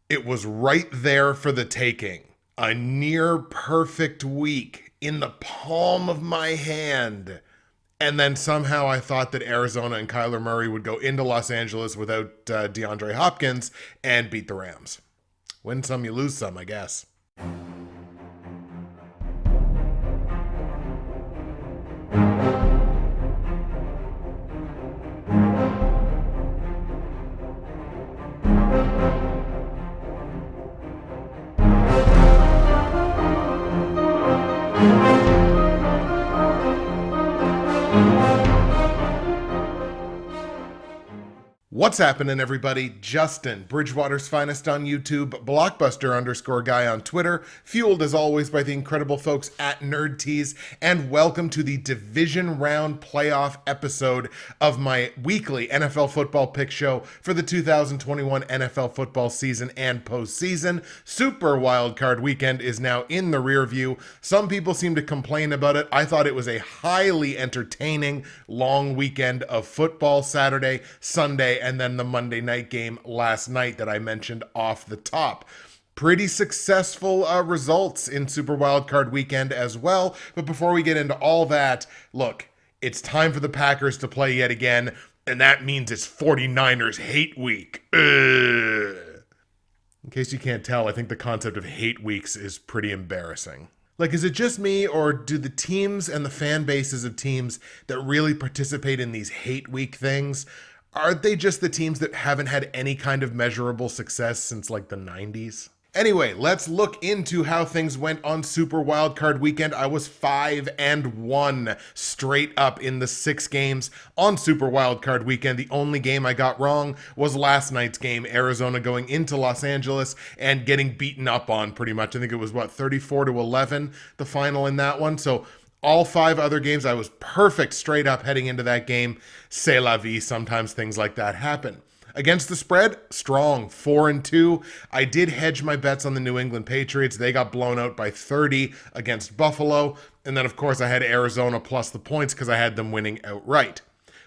It was right there for the taking. A near perfect week in the palm of my hand. And then somehow I thought that Arizona and Kyler Murray would go into Los Angeles without DeAndre Hopkins and beat the Rams. Win some, you lose some, I guess. What's happening, everybody? Justin, Bridgewater's finest on YouTube, Blockbuster_guy on Twitter, fueled as always by the incredible folks at NerdTees, and welcome to the Division Round playoff episode of my weekly NFL football pick show for the 2021 NFL football season and postseason. Super Wildcard Weekend is now in the rear view. Some people seem to complain about it. I thought it was a highly entertaining long weekend of football Saturday, Sunday, and then the Monday night game last night that I mentioned off the top. Pretty successful results in Super Wildcard Weekend as well. But before we get into all that, look, it's time for the Packers to play yet again, and that means it's 49ers hate week. Ugh. In case you can't tell, I think the concept of hate weeks is pretty embarrassing. Like, is it just me, or do the teams and the fan bases of teams that really participate in these hate week things, aren't they just the teams that haven't had any kind of measurable success since like the 90s? Anyway, let's look into how things went on Super Wildcard Weekend. I was 5-1 straight up in the 6 games on Super Wildcard Weekend. The only game I got wrong was last night's game, Arizona going into Los Angeles and getting beaten up on pretty much. I think it was 34-11, the final in that one. So all 5 other games, I was perfect straight up heading into that game. C'est la vie. Sometimes things like that happen. Against the spread, strong, 4-2. I did hedge my bets on the New England Patriots. They got blown out by 30 against Buffalo. And then, of course, I had Arizona plus the points because I had them winning outright.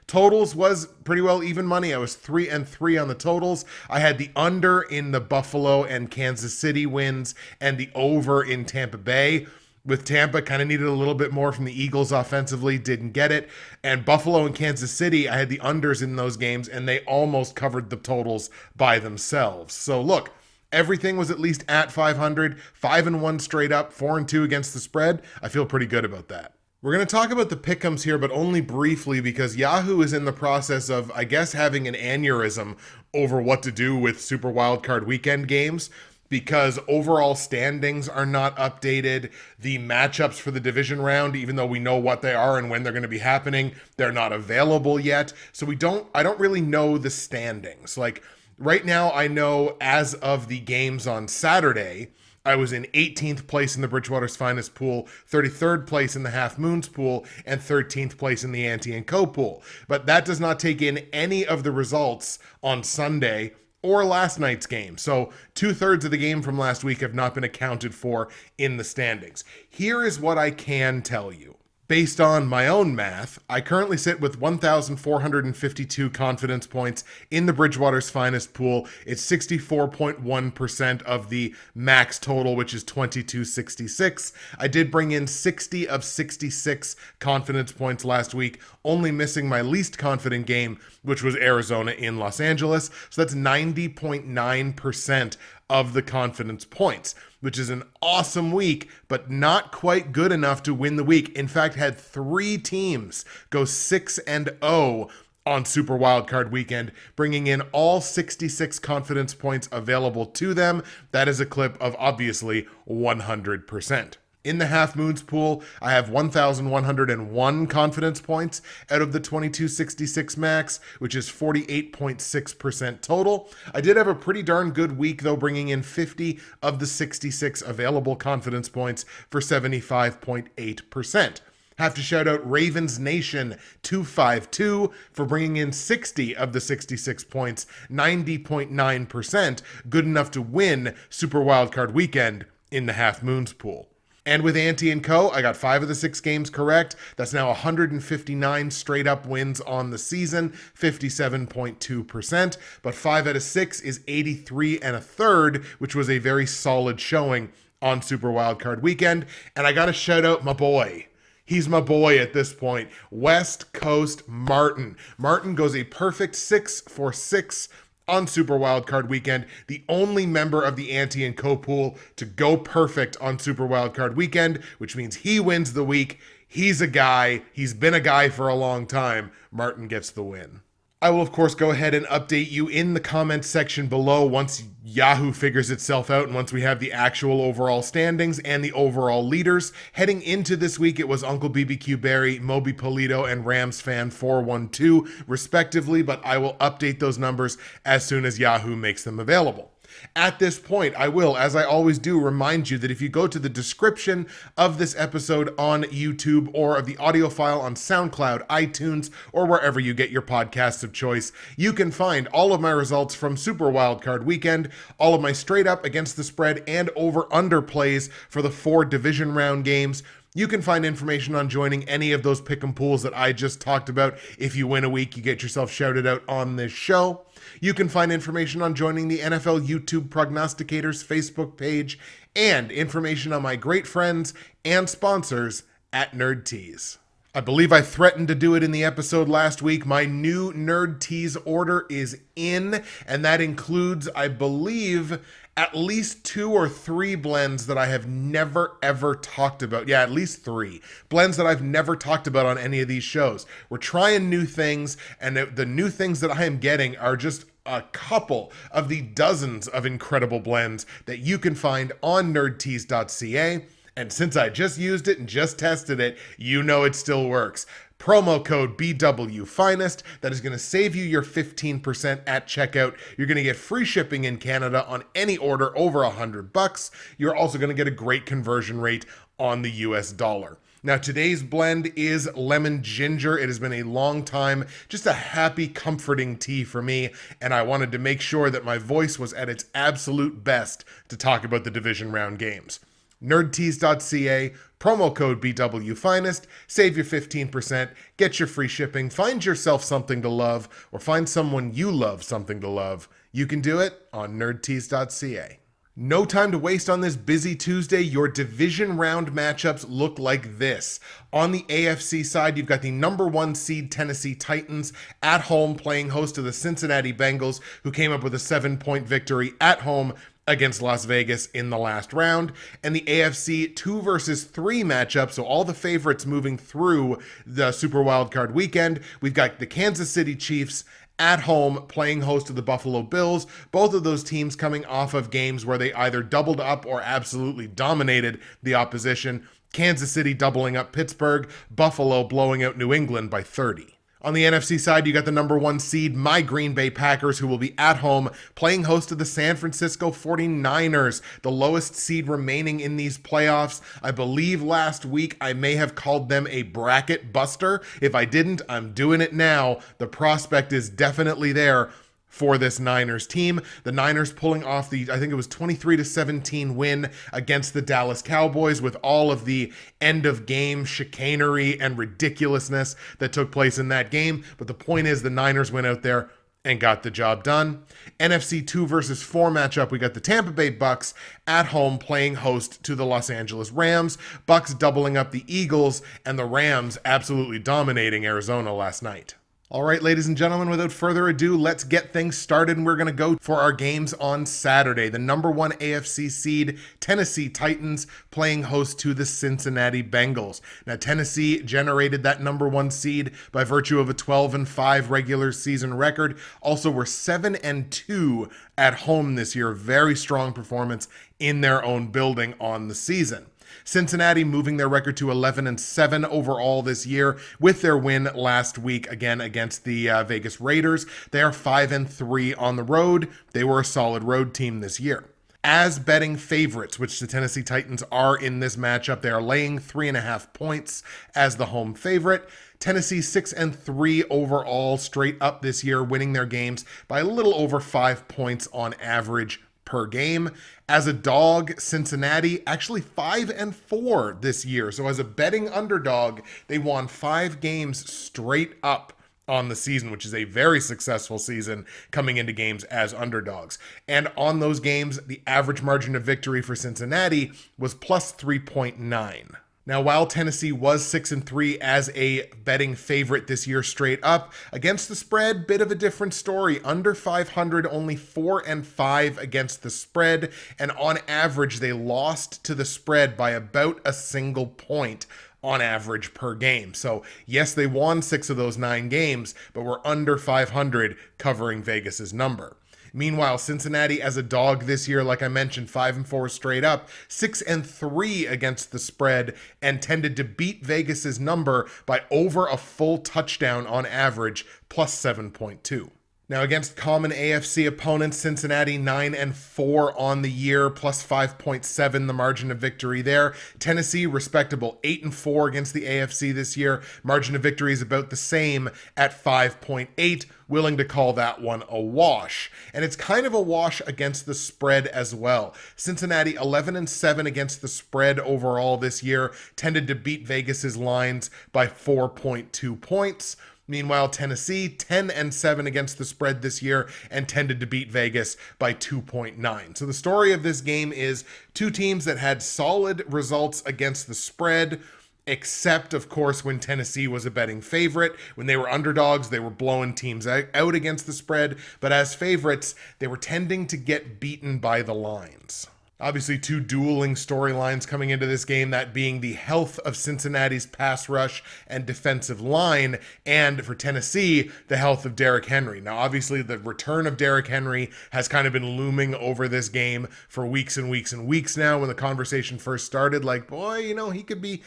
Totals was pretty well even money. I was 3-3 on the totals. I had the under in the Buffalo and Kansas City wins and the over in Tampa Bay. With Tampa, kind of needed a little bit more from the Eagles offensively, didn't get it. And Buffalo and Kansas City, I had the unders in those games, and they almost covered the totals by themselves. So look, everything was at least at 500, 5-1 straight up, 4-2 against the spread. I feel pretty good about that. We're going to talk about the pick'ems here, but only briefly because Yahoo is in the process of, I guess, having an aneurysm over what to do with Super Wildcard Weekend games, because overall standings are not updated. The matchups for the division round, even though we know what they are and when they're going to be happening, they're not available yet. So I don't really know the standings. Like right now, I know as of the games on Saturday, I was in 18th place in the Bridgewater's Finest pool, 33rd place in the Half Moons pool, and 13th place in the Ante & Co pool. But that does not take in any of the results on Sunday or last night's game. So 2/3 of the game from last week have not been accounted for in the standings. Here is what I can tell you. Based on my own math, I currently sit with 1,452 confidence points in the Bridgewater's Finest pool. It's 64.1% of the max total, which is 2266. I did bring in 60 of 66 confidence points last week, only missing my least confident game, which was Arizona in Los Angeles. So that's 90.9% of the confidence points, which is an awesome week, but not quite good enough to win the week. In fact, had 3 teams go 6-0 on Super Wildcard Weekend, bringing in all 66 confidence points available to them. That is a clip of obviously 100%. In the Half Moons pool, I have 1,101 confidence points out of the 2266 max, which is 48.6% total. I did have a pretty darn good week, though, bringing in 50 of the 66 available confidence points for 75.8%. Have to shout out Ravens Nation 252 for bringing in 60 of the 66 points, 90.9%, good enough to win Super Wildcard Weekend in the Half Moons pool. And with Ante & Co., I got 5 of the 6 games correct. That's now 159 straight up wins on the season, 57.2%. But 5 out of 6 is 83 and a third, which was a very solid showing on Super Wildcard Weekend. And I got to shout out my boy. He's my boy at this point. West Coast Martin. Martin goes a perfect 6 for 6 on Super Wildcard Weekend, the only member of the Ante & Co pool to go perfect on Super Wildcard Weekend, which means he wins the week. He's a guy. He's been a guy for a long time. Martin gets the win. I will, of course, go ahead and update you in the comments section below once Yahoo figures itself out and once we have the actual overall standings and the overall leaders. Heading into this week, it was Uncle BBQ Barry, Moby Polito, and Rams Fan 412, respectively, but I will update those numbers as soon as Yahoo makes them available. At this point, I will, as I always do, remind you that if you go to the description of this episode on YouTube or of the audio file on SoundCloud, iTunes, or wherever you get your podcasts of choice, you can find all of my results from Super Wildcard Weekend, all of my straight up against the spread and over-under plays for the 4 division round games. You can find information on joining any of those pick 'em pools that I just talked about. If you win a week, you get yourself shouted out on this show. You can find information on joining the NFL YouTube Prognosticators Facebook page and information on my great friends and sponsors at Nerd Tees. I believe I threatened to do it in the episode last week. My new Nerd Tees order is in, and that includes, I believe, at least 2 or 3 blends that I have never ever talked about. Yeah, at least 3 blends that I've never talked about on any of these shows. We're trying new things, and the new things that I am getting are just a couple of the dozens of incredible blends that you can find on nerdtees.ca. And since I just used it and just tested it, you know it still works. Promo code BWFinest, that is going to save you your 15% at checkout. You're going to get free shipping in Canada on any order over $100. You're also going to get a great conversion rate on the US dollar. Now, today's blend is lemon ginger. It has been a long time, just a happy, comforting tea for me, and I wanted to make sure that my voice was at its absolute best to talk about the division round games. Nerdtees.ca, promo code BWFinest, save your 15%, get your free shipping, find yourself something to love, or find someone you love something to love. You can do it on nerdtees.ca. No time to waste on this busy Tuesday. Your division round matchups look like this. On the AFC side, you've got the number 1 seed Tennessee Titans at home playing host to the Cincinnati Bengals, who came up with a 7-point victory at home against Las Vegas in the last round. And the AFC 2 versus 3 matchup, so all the favorites moving through the Super Wildcard Weekend. We've got the Kansas City Chiefs at home playing host to the Buffalo Bills. Both of those teams coming off of games where they either doubled up or absolutely dominated the opposition. Kansas City doubling up Pittsburgh, Buffalo blowing out New England by 30. On the NFC side, you got the number 1 seed, my Green Bay Packers, who will be at home playing host to the San Francisco 49ers, the lowest seed remaining in these playoffs. I believe last week I may have called them a bracket buster. If I didn't, I'm doing it now. The prospect is definitely there for this Niners team. The Niners pulling off the, I think it was 23-17 win against the Dallas Cowboys with all of the end of game chicanery and ridiculousness that took place in that game. But the point is the Niners went out there and got the job done. NFC 2 versus 4 matchup, we got the Tampa Bay Bucks at home playing host to the Los Angeles Rams. Bucks doubling up the Eagles, and the Rams absolutely dominating Arizona last night. All right, ladies and gentlemen, without further ado, let's get things started, and we're going to go for our games on Saturday. The number 1 AFC seed, Tennessee Titans, playing host to the Cincinnati Bengals. Now, Tennessee generated that number 1 seed by virtue of a 12-5 regular season record. Also, we're 7-2 at home this year. Very strong performance in their own building on the season. Cincinnati moving their record to 11-7 overall this year with their win last week again against the Vegas Raiders. They are 5-3 on the road. They were a solid road team this year. As betting favorites, which the Tennessee Titans are in this matchup, they are laying 3.5 points as the home favorite. Tennessee 6-3 overall straight up this year, winning their games by a little over 5 points on average per game. As a dog, Cincinnati actually 5-4 this year. So as a betting underdog, they won 5 games straight up on the season, which is a very successful season coming into games as underdogs. And on those games, the average margin of victory for Cincinnati was plus 3.9. Now, while Tennessee was 6-3 as a betting favorite this year straight up, against the spread, bit of a different story. Under 500, only 4-5 against the spread, and on average, they lost to the spread by about a single point on average per game. So yes, they won 6 of those 9 games, but were under 500 covering Vegas's number. Meanwhile, Cincinnati as a dog this year, like I mentioned, 5-4 straight up, 6-3 against the spread, and tended to beat Vegas's number by over a full touchdown on average, plus 7.2. Now, against common AFC opponents, Cincinnati 9-4 on the year, plus 5.7 the margin of victory there. Tennessee, respectable, 8-4 against the AFC this year. Margin of victory is about the same at 5.8. Willing to call that one a wash. And it's kind of a wash against the spread as well. Cincinnati 11-7 against the spread overall this year, tended to beat Vegas's lines by 4.2 points. Meanwhile, Tennessee 10-7 against the spread this year and tended to beat Vegas by 2.9. So the story of this game is two teams that had solid results against the spread, except, of course, when Tennessee was a betting favorite. When they were underdogs, they were blowing teams out against the spread. But as favorites, they were tending to get beaten by the lines. Obviously, two dueling storylines coming into this game, that being the health of Cincinnati's pass rush and defensive line, and for Tennessee, the health of Derrick Henry. Now, obviously, the return of Derrick Henry has kind of been looming over this game for weeks and weeks and weeks now. When the conversation first started, like, boy, you know, he could be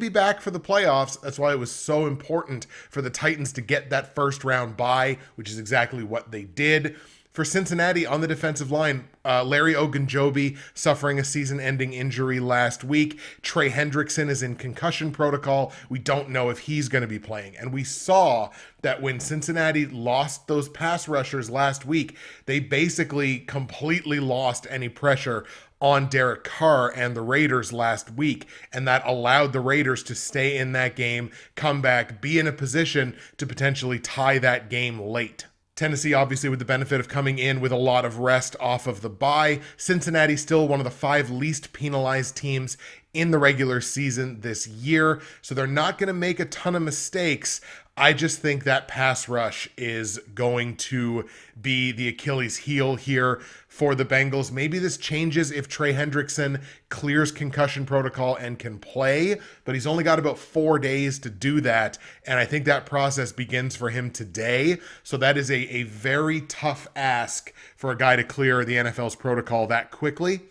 back for the playoffs. That's why it was so important for the Titans to get that first round bye, which is exactly what they did. For Cincinnati on the defensive line, Larry Ogunjobi suffering a season-ending injury last week. Trey Hendrickson is in concussion protocol. We don't know if he's going to be playing. And we saw that when Cincinnati lost those pass rushers last week, they basically completely lost any pressure on Derek Carr and the Raiders last week, and that allowed the Raiders to stay in that game, come back, be in a position to potentially tie that game late. Tennessee, obviously, with the benefit of coming in with a lot of rest off of the bye. Cincinnati still one of the 5 least penalized teams in the regular season this year, so they're not going to make a ton of mistakes. I just think that pass rush is going to be the Achilles heel here for the Bengals. Maybe this changes if Trey Hendrickson clears concussion protocol and can play, but he's only got about 4 days to do that, and I think that process begins for him today. So that is a very tough ask for a guy to clear the NFL's protocol that quickly.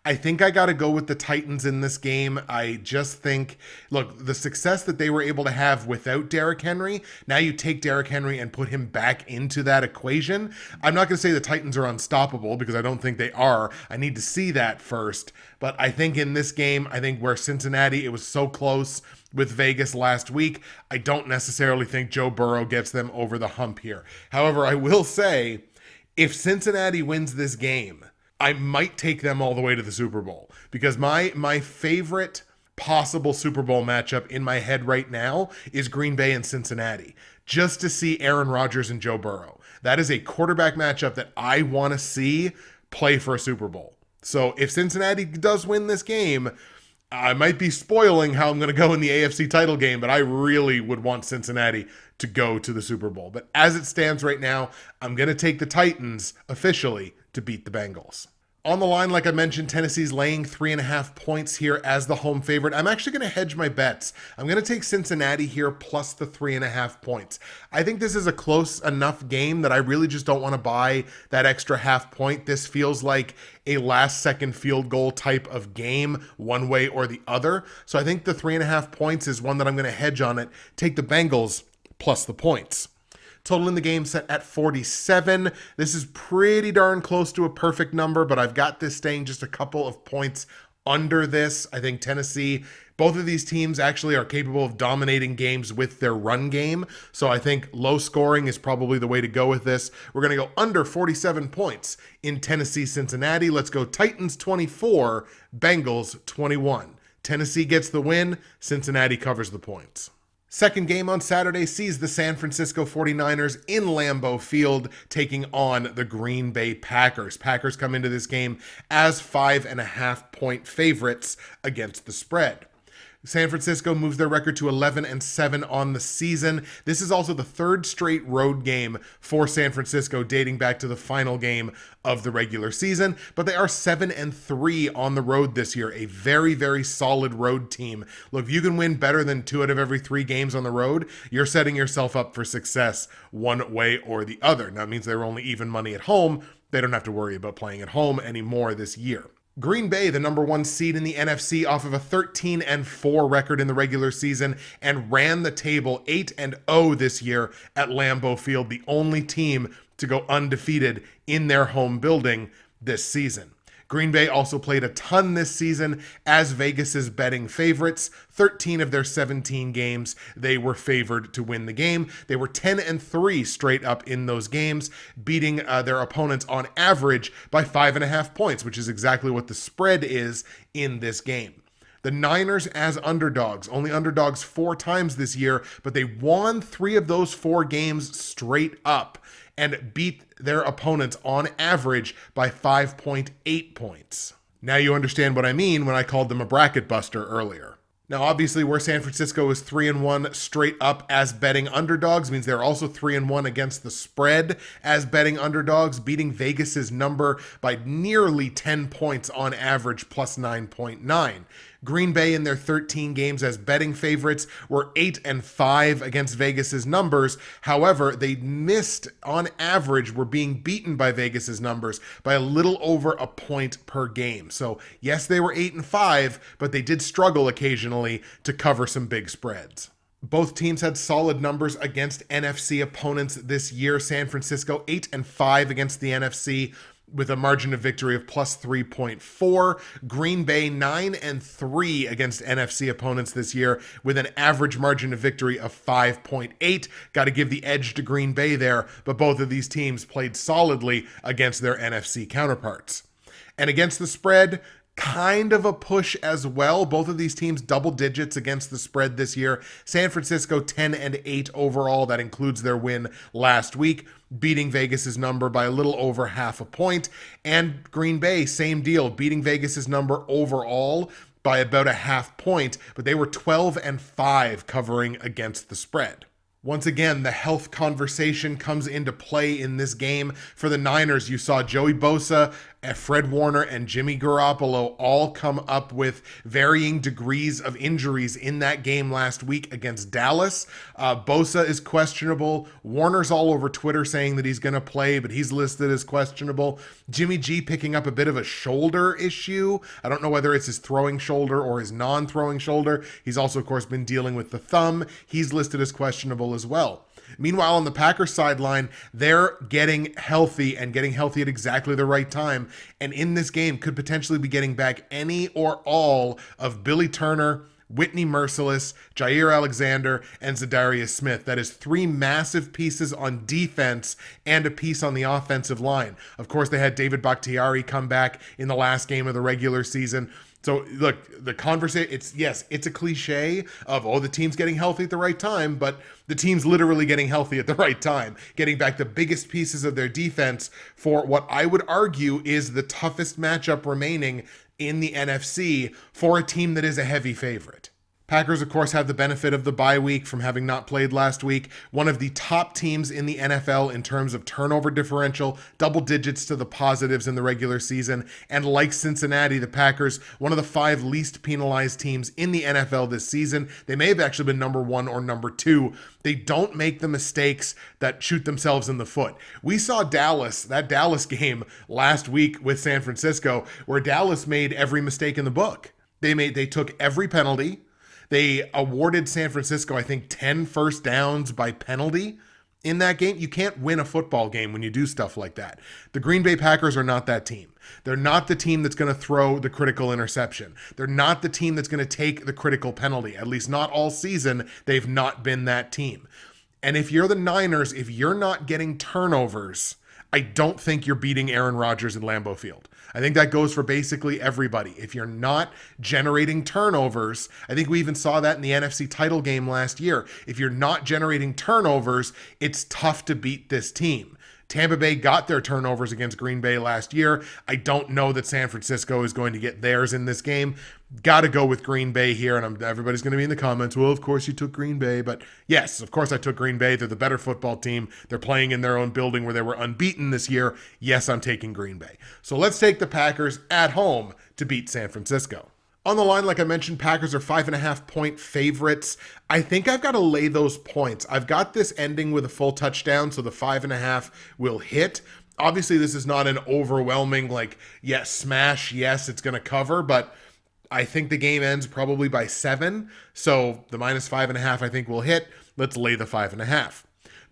I think I got to go with the Titans in this game. I just think, look, the success that they were able to have without Derrick Henry, now you take Derrick Henry and put him back into that equation. I'm not going to say the Titans are unstoppable because I don't think they are. I need to see that first. But I think in this game, I think where Cincinnati, it was so close with Vegas last week, I don't necessarily think Joe Burrow gets them over the hump here. However, I will say, if Cincinnati wins this game, I might take them all the way to the Super Bowl, because my favorite possible Super Bowl matchup in my head right now is Green Bay and Cincinnati, just to see Aaron Rodgers and Joe Burrow. That is a quarterback matchup that I want to see play for a Super Bowl. So if Cincinnati does win this game, I might be spoiling how I'm going to go in the AFC title game, but I really would want Cincinnati to go to the Super Bowl. But as it stands right now, I'm going to take the Titans officially to beat the Bengals. On the line, like I mentioned, Tennessee's laying 3.5 points here as the home favorite. I'm actually going to hedge my bets. I'm going to take Cincinnati here plus the 3.5 points. I think this is a close enough game that I really just don't want to buy that extra half point. This feels like a last-second field goal type of game, one way or the other. So I think the 3.5 points is one that I'm going to hedge on it. Take the Bengals plus the points. Total in the game set at 47. This is pretty darn close to a perfect number, but I've got this staying just a couple of points under this. I think Tennessee, Both of these teams actually are capable of dominating games with their run game. So I think low scoring is probably the way to go with this. We're going to go under 47 points in Tennessee, Cincinnati. Let's go Titans 24, Bengals 21. Tennessee gets the win. Cincinnati covers the points. Second game on Saturday sees the San Francisco 49ers in Lambeau Field taking on the Green Bay Packers. Packers come into this game as 5.5-point favorites against the spread. San Francisco moves their record to 11-7 on the season. This is also the third straight road game for San Francisco, dating back to the final game of the regular season. But they are 7-3 on the road this year, a very, very solid road team. Look, if you can win better than 2 out of every 3 games on the road, you're setting yourself up for success one way or the other. Now, it means they're only even money at home. They don't have to worry about playing at home anymore this year. Green Bay, the number 1 seed in the NFC, off of a 13-4 record in the regular season, and ran the table 8-0 this year at Lambeau Field, the only team to go undefeated in their home building this season. Green Bay also played a ton this season as Vegas's betting favorites. 13 of their 17 games, they were favored to win the game. They were 10-3 straight up in those games, beating their opponents on average by 5.5 points, which is exactly what the spread is in this game. The Niners as underdogs, only underdogs 4 times this year, but they won 3 of those 4 games straight up and beat their opponents on average by 5.8 points. Now you understand what I mean when I called them a bracket buster earlier. Now, obviously, where San Francisco is 3-1 straight up as betting underdogs means they're also 3-1 against the spread as betting underdogs, beating Vegas's number by nearly 10 points on average, plus 9.9. Green Bay in their 13 games as betting favorites were 8-5 against Vegas's numbers. However, they missed on average, were being beaten by Vegas's numbers by a little over a point per game. So yes, they were 8-5, but they did struggle occasionally to cover some big spreads. Both teams had solid numbers against NFC opponents this year. San Francisco 8-5 against the NFC, with a margin of victory of plus 3.4. Green Bay 9-3 against NFC opponents this year with an average margin of victory of 5.8. Got to give the edge to Green Bay there, but both of these teams played solidly against their NFC counterparts. And against the spread, kind of a push as well. Both of these teams double digits against the spread this year. San Francisco 10-8 overall. That includes their win last week, beating Vegas's number by a little over half a point. And Green Bay, same deal, beating Vegas's number overall by about a half point, but they were 12-5 covering against the spread. Once again, the health conversation comes into play in this game. For the Niners, you saw Joey Bosa, Fred Warner, and Jimmy Garoppolo all come up with varying degrees of injuries in that game last week against Dallas. Bosa is questionable. Warner's all over Twitter saying that he's going to play, but he's listed as questionable. Jimmy G picking up a bit of a shoulder issue. I don't know whether it's his throwing shoulder or his non-throwing shoulder. He's also, of course, been dealing with the thumb. He's listed as questionable as well. Meanwhile, on the Packers sideline, they're getting healthy and getting healthy at exactly the right time. And in this game, could potentially be getting back any or all of Billy Turner, Whitney Merciless, Jair Alexander, and Zadarius Smith. That is 3 massive pieces on defense and a piece on the offensive line. Of course, they had David Bakhtiari come back in the last game of the regular season. So look, the conversation, it's a cliche of, the team's getting healthy at the right time, but the team's literally getting healthy at the right time, getting back the biggest pieces of their defense for what I would argue is the toughest matchup remaining in the NFC for a team that is a heavy favorite. Packers, of course, have the benefit of the bye week from having not played last week. One of the top teams in the NFL in terms of turnover differential, double digits to the positives in the regular season. And like Cincinnati, the Packers, one of the 5 least penalized teams in the NFL this season. They may have actually been number 1 or number 2. They don't make the mistakes that shoot themselves in the foot. We saw that Dallas game last week with San Francisco, where Dallas made every mistake in the book. They took every penalty. They awarded San Francisco, I think, 10 first downs by penalty. in that game. You can't win a football game when you do stuff like that. The Green Bay Packers are not that team. They're not the team that's going to throw the critical interception. They're not the team that's going to take the critical penalty. At least not all season. They've not been that team. And if you're the Niners, if you're not getting turnovers, I don't think you're beating Aaron Rodgers in Lambeau Field. I think that goes for basically everybody. If you're not generating turnovers, I think we even saw that in the NFC title game last year. If you're not generating turnovers, it's tough to beat this team. Tampa Bay got their turnovers against Green Bay last year. I don't know that San Francisco is going to get theirs in this game. Got to go with Green Bay here, and everybody's going to be in the comments, well, of course you took Green Bay, but yes, of course I took Green Bay. They're the better football team. They're playing in their own building where they were unbeaten this year. Yes, I'm taking Green Bay. So let's take the Packers at home to beat San Francisco. On the line, like I mentioned, Packers are 5.5-point favorites. I think I've got to lay those points. I've got this ending with a full touchdown, so the 5.5 will hit. Obviously, this is not an overwhelming, yes, smash, yes, it's going to cover, but I think the game ends probably by 7. So the -5.5, I think, will hit. Let's lay the 5.5.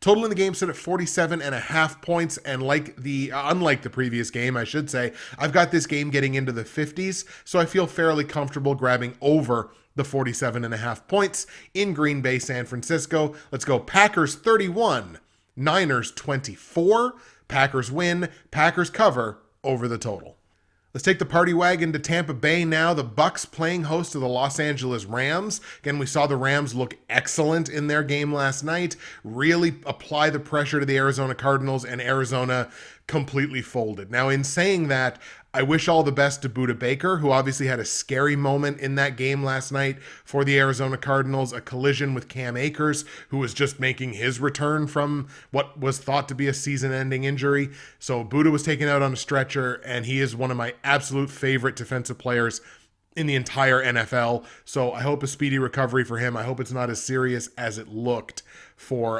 Total in the game set at 47.5 points, and unlike the previous game, I should say, I've got this game getting into the 50s, so I feel fairly comfortable grabbing over the 47.5 points in Green Bay, San Francisco. Let's go Packers 31, Niners 24. Packers win, Packers cover over the total. Let's take the party wagon to Tampa Bay now. The Bucs playing host to the Los Angeles Rams. Again, we saw the Rams look excellent in their game last night, really apply the pressure to the Arizona Cardinals, and Arizona completely folded. Now, in saying that, I wish all the best to Budda Baker, who obviously had a scary moment in that game last night for the Arizona Cardinals, a collision with Cam Akers, who was just making his return from what was thought to be a season-ending injury. So Budda was taken out on a stretcher, and he is one of my absolute favorite defensive players in the entire NFL. So I hope a speedy recovery for him. I hope it's not as serious as it looked for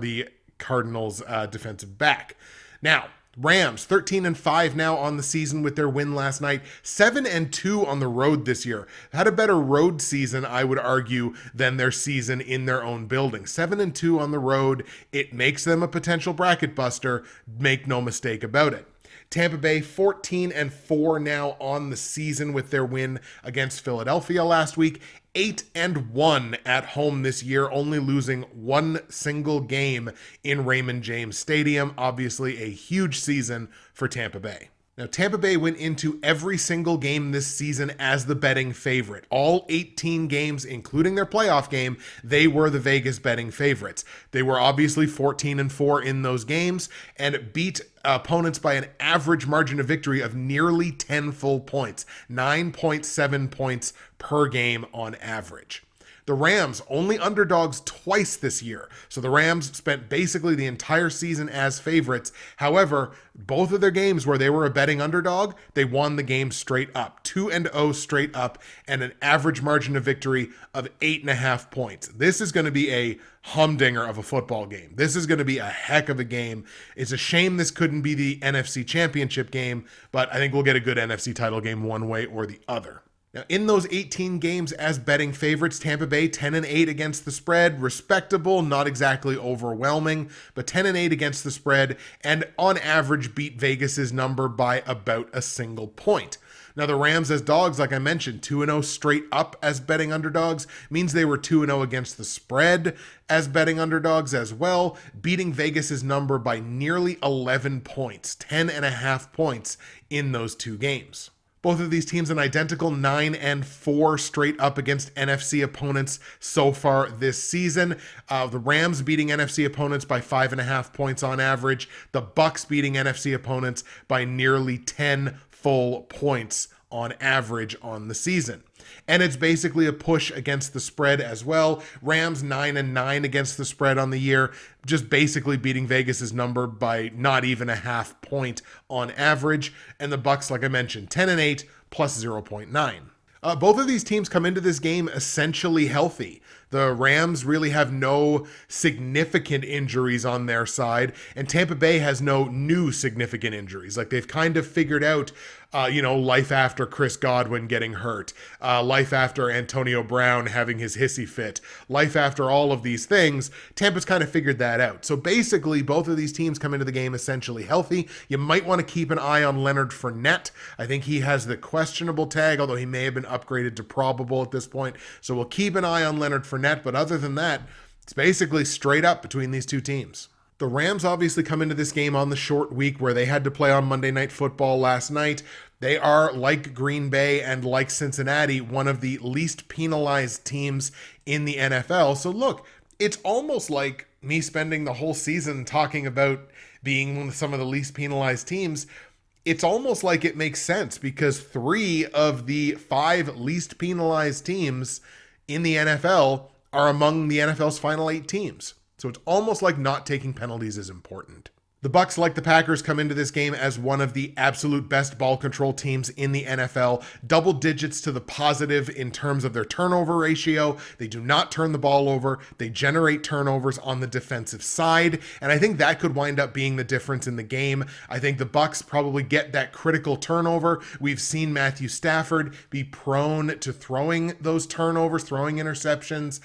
the Cardinals defensive back. Now, Rams 13-5 now on the season with their win last night. 7-2 on the road this year. Had a better road season, I would argue, than their season in their own building. 7-2 on the road. It makes them a potential bracket buster. Make no mistake about it. Tampa Bay 14-4 now on the season with their win against Philadelphia last week. 8-1 at home this year, only losing one single game in Raymond James Stadium. Obviously a huge season for Tampa Bay. Now, Tampa Bay went into every single game this season as the betting favorite. All 18 games, including their playoff game, they were the Vegas betting favorites. They were obviously 14-4 in those games and beat opponents by an average margin of victory of nearly 10 full points, 9.7 points per game on average. The Rams only underdogs twice this year. So the Rams spent basically the entire season as favorites. However, both of their games where they were a betting underdog, they won the game straight up. 2-0 straight up and an average margin of victory of 8.5 points. This is going to be a humdinger of a football game. This is going to be a heck of a game. It's a shame this couldn't be the NFC Championship game, but I think we'll get a good NFC title game one way or the other. Now, in those 18 games as betting favorites, Tampa Bay 10-8 against the spread, respectable, not exactly overwhelming, but 10-8 against the spread, and on average beat Vegas's number by about a single point. Now, the Rams as dogs, like I mentioned, 2-0 straight up as betting underdogs, means they were 2-0 against the spread as betting underdogs as well, beating Vegas's number by nearly 11 points, 10.5 points in those two games. Both of these teams an identical 9-4 straight up against NFC opponents so far this season. The Rams beating NFC opponents by 5.5 points on average. The Bucs beating NFC opponents by nearly 10 full points on average on the season. And it's basically a push against the spread as well. Rams 9-9 against the spread on the year, just basically beating Vegas's number by not even a half point on average. And the Bucs, like I mentioned, 10-8 plus 0.9. Both of these teams come into this game essentially healthy. The Rams really have no significant injuries on their side, and Tampa Bay has no new significant injuries. Like, they've kind of figured out Life after Chris Godwin getting hurt, life after Antonio Brown having his hissy fit, life after all of these things. Tampa's kind of figured that out. So basically, both of these teams come into the game essentially healthy. You might want to keep an eye on Leonard Fournette. I think he has the questionable tag, although he may have been upgraded to probable at this point. So we'll keep an eye on Leonard Fournette. But other than that, it's basically straight up between these two teams. The Rams obviously come into this game on the short week where they had to play on Monday Night Football last night. They are, like Green Bay and like Cincinnati, one of the least penalized teams in the NFL. So look, it's almost like me spending the whole season talking about being some of the least penalized teams. It's almost like it makes sense because 3 of the 5 least penalized teams in the NFL are among the NFL's final 8 teams. So it's almost like not taking penalties is important. The Bucs, like the Packers, come into this game as one of the absolute best ball control teams in the NFL. Double digits to the positive in terms of their turnover ratio. They do not turn the ball over. They generate turnovers on the defensive side. And I think that could wind up being the difference in the game. I think the Bucs probably get that critical turnover. We've seen Matthew Stafford be prone to throwing those turnovers, throwing interceptions,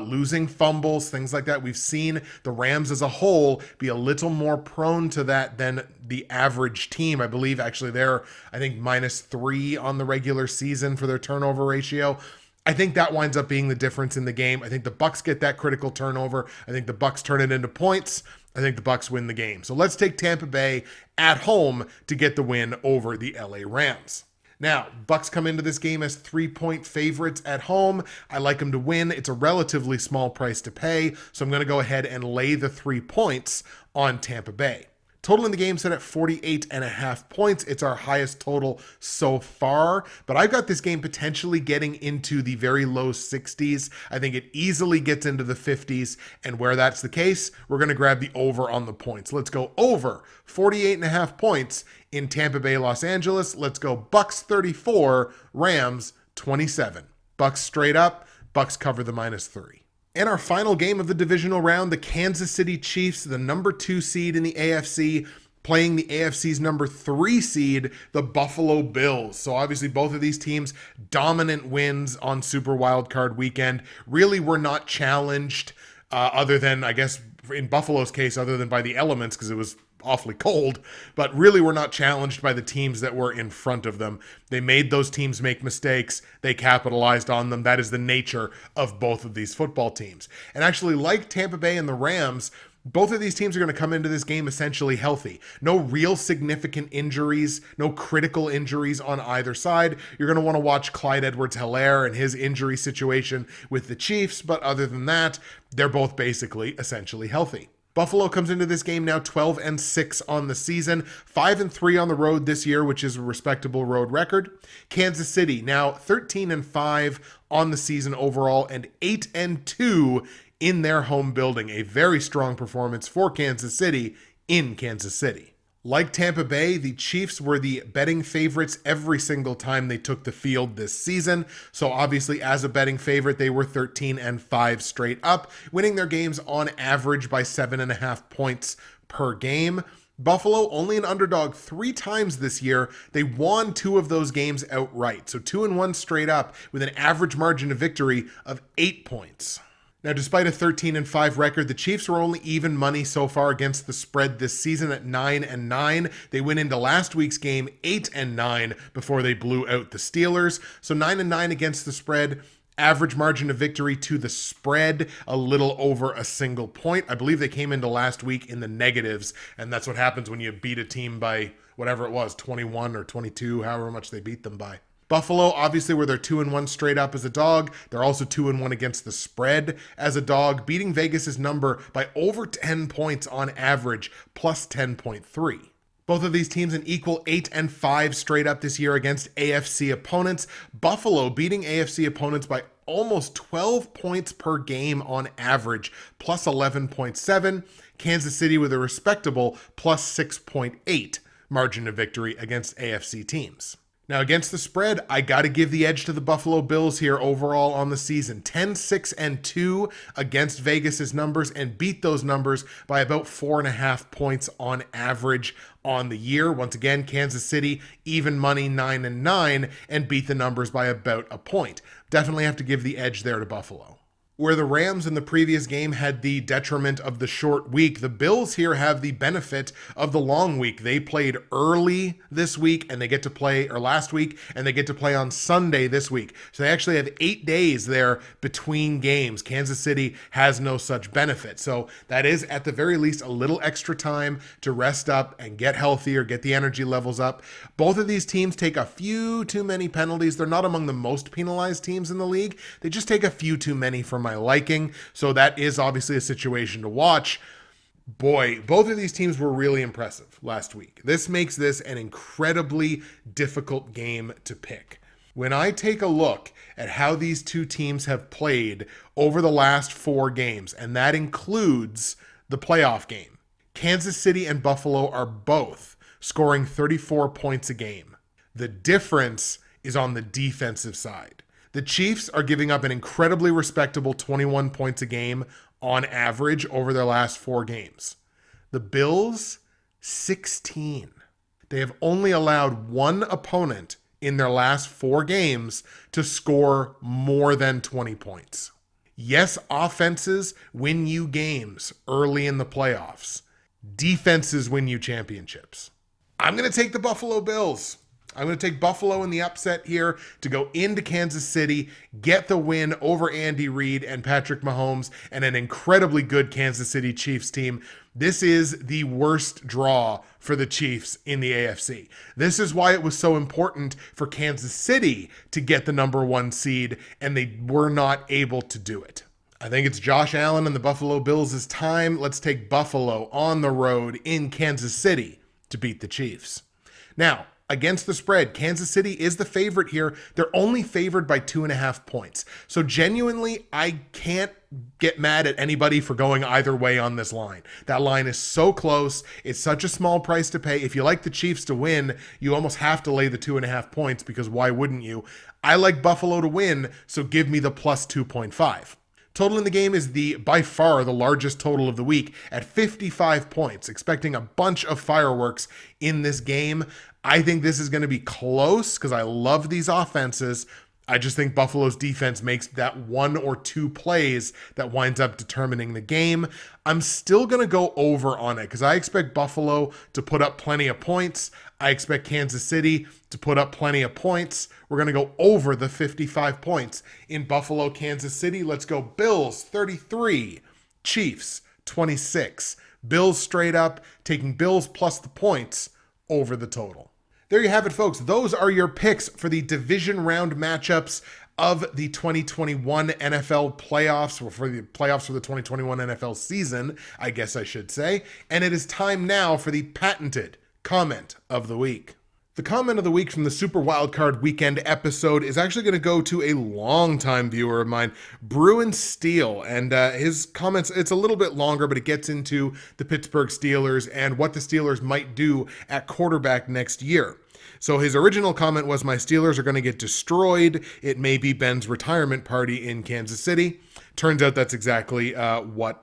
losing fumbles, things like that. We've seen the Rams as a whole be a little more prone to that than the average team. I believe actually they're, -3 on the regular season for their turnover ratio. I think that winds up being the difference in the game. I think the Bucs get that critical turnover. I think the Bucs turn it into points. I think the Bucs win the game. So let's take Tampa Bay at home to get the win over the LA Rams. Now, Bucs come into this game as 3-point favorites at home. I like them to win. It's a relatively small price to pay, so I'm going to go ahead and lay the 3 points on Tampa Bay. Total in the game set at 48.5 points. It's our highest total so far, but I've got this game potentially getting into the very low 60s. I think it easily gets into the 50s, and where that's the case, we're going to grab the over on the points. Let's go over 48.5 points in Tampa Bay, Los Angeles. Let's go Bucs 34, Rams 27. Bucs straight up, Bucs cover the -3. In our final game of the divisional round, the Kansas City Chiefs, the number 2 seed in the AFC, playing the AFC's number 3 seed, the Buffalo Bills. So obviously both of these teams, dominant wins on Super Wildcard Weekend, really were not challenged other than, I guess, in Buffalo's case, other than by the elements because it was awfully cold, but really were not challenged by the teams that were in front of them. They made those teams make mistakes. They capitalized on them. That is the nature of both of these football teams. And actually, like Tampa Bay and the Rams, both of these teams are going to come into this game essentially healthy. No real significant injuries, no critical injuries on either side. You're going to want to watch Clyde Edwards-Helaire and his injury situation with the Chiefs, but other than that, they're both basically essentially healthy. Buffalo comes into this game now 12-6 on the season, 5-3 on the road this year, which is a respectable road record. Kansas City now 13-5 on the season overall and 8-2 in their home building. A very strong performance for Kansas City in Kansas City. Like Tampa Bay, the Chiefs were the betting favorites every single time they took the field this season. So obviously, as a betting favorite, they were 13-5 straight up, winning their games on average by 7.5 points per game. Buffalo, only an underdog 3 times this year. They won 2 of those games outright. So 2-1 straight up with an average margin of victory of 8 points. Now, despite a 13-5 record, the Chiefs were only even money so far against the spread this season at 9-9. They went into last week's game 8-9 before they blew out the Steelers. So 9-9 against the spread. Average margin of victory to the spread, a little over a single point. I believe they came into last week in the negatives, and that's what happens when you beat a team by whatever it was, 21 or 22, however much they beat them by. Buffalo, obviously, where they're 2-1 straight up as a dog. They're also 2-1 against the spread as a dog, beating Vegas's number by over 10 points on average, plus 10.3. Both of these teams an equal 8-5 straight up this year against AFC opponents. Buffalo beating AFC opponents by almost 12 points per game on average, plus 11.7. Kansas City with a respectable plus 6.8 margin of victory against AFC teams. Now, against the spread, I got to give the edge to the Buffalo Bills here overall on the season. 10-6-2 against Vegas's numbers and beat those numbers by about 4.5 points on average on the year. Once again, Kansas City, even money 9-9 and beat the numbers by about a point. Definitely have to give the edge there to Buffalo. Where the Rams in the previous game had the detriment of the short week, the Bills here have the benefit of the long week. They played early this week and they get to play, or last week, and they get to play on Sunday this week. So they actually have 8 days there between games. Kansas City has no such benefit. So that is at the very least a little extra time to rest up and get healthier, get the energy levels up. Both of these teams take a few too many penalties. They're not among the most penalized teams in the league. They just take a few too many for my liking. So that is obviously a situation to watch. Boy, both of these teams were really impressive last week. This makes this an incredibly difficult game to pick. When I take a look at how these two teams have played over the last 4 games, and that includes the playoff game, Kansas City and Buffalo are both scoring 34 points a game. The difference is on the defensive side. The Chiefs are giving up an incredibly respectable 21 points a game on average over their last 4 games. The Bills, 16. They have only allowed one opponent in their last 4 games to score more than 20 points. Yes, offenses win you games early in the playoffs. Defenses win you championships. I'm going to take the Buffalo Bills. I'm going to take Buffalo in the upset here to go into Kansas City, get the win over Andy Reid and Patrick Mahomes and an incredibly good Kansas City Chiefs team. This is the worst draw for the Chiefs in the AFC. This is why it was so important for Kansas City to get the number 1 seed, and they were not able to do it. I think it's Josh Allen and the Buffalo Bills' time. Let's take Buffalo on the road in Kansas City to beat the Chiefs. Now, against the spread, Kansas City is the favorite here. They're only favored by 2.5 points. So genuinely, I can't get mad at anybody for going either way on this line. That line is so close. It's such a small price to pay. If you like the Chiefs to win, you almost have to lay the 2.5 points because why wouldn't you? I like Buffalo to win, so give me the plus 2.5. Total in the game is by far the largest total of the week at 55 points, expecting a bunch of fireworks in this game. I think this is going to be close because I love these offenses. I just think Buffalo's defense makes that 1 or 2 plays that winds up determining the game. I'm still going to go over on it because I expect Buffalo to put up plenty of points. I expect Kansas City to put up plenty of points. We're going to go over the 55 points in Buffalo, Kansas City. Let's go Bills 33, Chiefs 26. Bills straight up, taking Bills plus the points over the total. There you have it, folks. Those are your picks for the division round matchups of the 2021 NFL playoffs, or for the playoffs for the 2021 NFL season, I guess I should say. And it is time now for the patented comment of the week. The comment of the week from the Super Wildcard Weekend episode is actually going to go to a longtime viewer of mine, Bruin Steele. And his comments, it's a little bit longer, but it gets into the Pittsburgh Steelers and what the Steelers might do at quarterback next year. So his original comment was, my Steelers are going to get destroyed. It may be Ben's retirement party in Kansas City. Turns out that's exactly what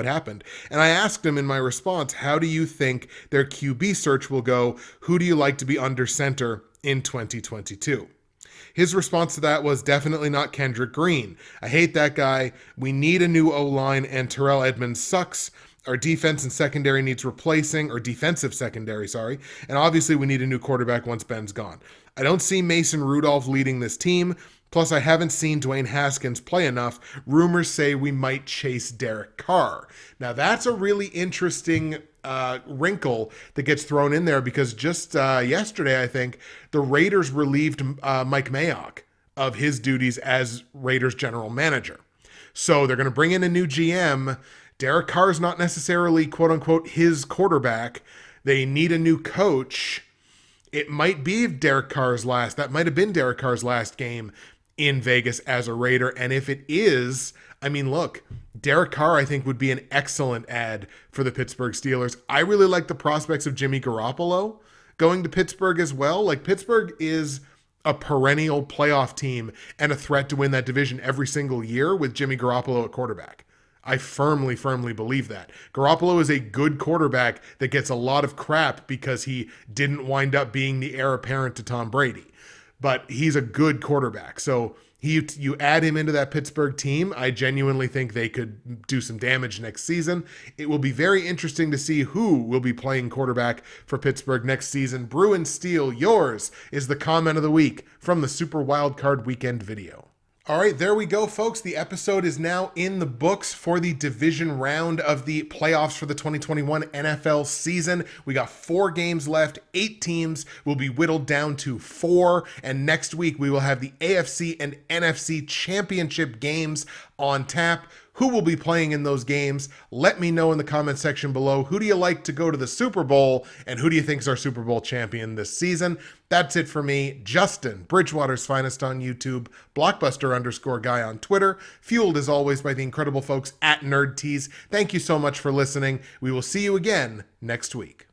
happened. And I asked him in my response, how do you think their QB search will go? Who do you like to be under center in 2022? His response to that was definitely not Kendrick Green. I hate that guy. We need a new O-line, and Terrell Edmonds sucks. Our defense and secondary needs replacing, or defensive secondary, sorry. And obviously we need a new quarterback once Ben's gone. I don't see Mason Rudolph leading this team. Plus, I haven't seen Dwayne Haskins play enough. Rumors say we might chase Derek Carr. Now, that's a really interesting wrinkle that gets thrown in there because just yesterday, I think, the Raiders relieved Mike Mayock of his duties as Raiders general manager. So they're going to bring in a new GM. Derek Carr is not necessarily, quote unquote, his quarterback. They need a new coach. It might be that might have been Derek Carr's last game in Vegas as a Raider. And if it is, I mean, look, Derek Carr, I think, would be an excellent ad for the Pittsburgh Steelers. I really like the prospects of Jimmy Garoppolo going to Pittsburgh as well. Like, Pittsburgh is a perennial playoff team and a threat to win that division every single year with Jimmy Garoppolo at quarterback. I firmly, firmly believe that. Garoppolo is a good quarterback that gets a lot of crap because he didn't wind up being the heir apparent to Tom Brady. But he's a good quarterback. So you add him into that Pittsburgh team, I genuinely think they could do some damage next season. It will be very interesting to see who will be playing quarterback for Pittsburgh next season. Brew and Steel, yours is the comment of the week from the Super Wildcard Weekend video. All right, there we go, folks. The episode is now in the books for the division round of the playoffs for the 2021 NFL season. We got 4 games left. 8 teams will be whittled down to 4. And next week, we will have the AFC and NFC championship games on tap. Who will be playing in those games? Let me know in the comment section below. Who do you like to go to the Super Bowl? And who do you think is our Super Bowl champion this season? That's it for me, Justin, Bridgewater's Finest on YouTube, Blockbuster_guy on Twitter, fueled as always by the incredible folks at NerdTees. Thank you so much for listening. We will see you again next week.